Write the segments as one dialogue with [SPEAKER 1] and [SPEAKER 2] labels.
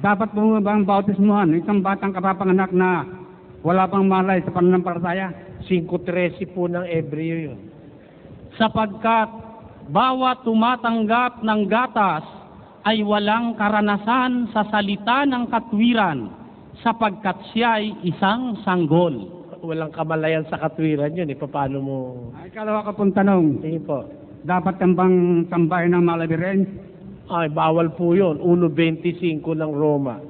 [SPEAKER 1] dapat po ba ang bautismuhan isang batang kapapanganak na wala pang malay sa pananampalataya?
[SPEAKER 2] 5:13 po ng Ebreo yun.
[SPEAKER 3] Sapagkat bawat tumatanggap ng gatas ay walang karanasan sa salita ng katwiran, sapagkat siya ay isang sanggol.
[SPEAKER 2] Walang kamalayan sa katwiran yun. Paano mo...
[SPEAKER 1] Ay, kalawa ka pong tanong,
[SPEAKER 2] Sige po.
[SPEAKER 1] dapat kang bang sambahin ng malabirin?
[SPEAKER 2] Ay, bawal po yun. 1:25 ng Roma.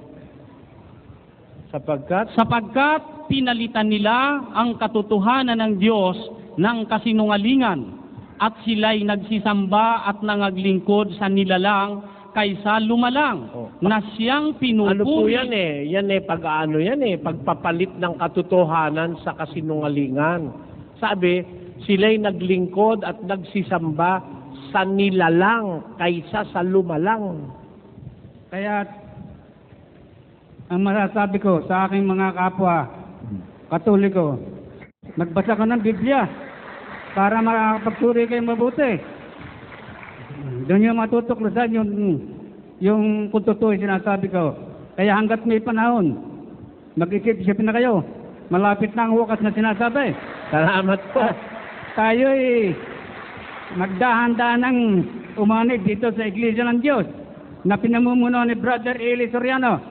[SPEAKER 3] Sapagkat pinalitan nila ang katotohanan ng Diyos ng kasinungalingan, at sila'y nagsisamba at nangaglingkod sa nilalang kaysa lumalang, na siyang pinupuri.
[SPEAKER 2] Ano po yan eh? Yan eh, pag-ano yan eh? Pagpapalit ng katotohanan sa kasinungalingan. Sabi, sila'y naglingkod at nagsisamba sa nilalang kaysa sa lumalang.
[SPEAKER 1] Kaya ang masasabi ko sa aking mga kapwa Katoliko, magbasa ka ng Biblia para makapagturi kayo mabuti. Doon yung matutuklasan yung kung totoo yung sinasabi ko. Kaya hanggat may panahon, mag-isip-isip na kayo. Malapit na ang wakas na sinasabi.
[SPEAKER 2] Salamat po.
[SPEAKER 1] Tayo'y magdahan-dahan ng umanib dito sa Iglesia ng Diyos na pinamumuno ni Brother Eli Soriano.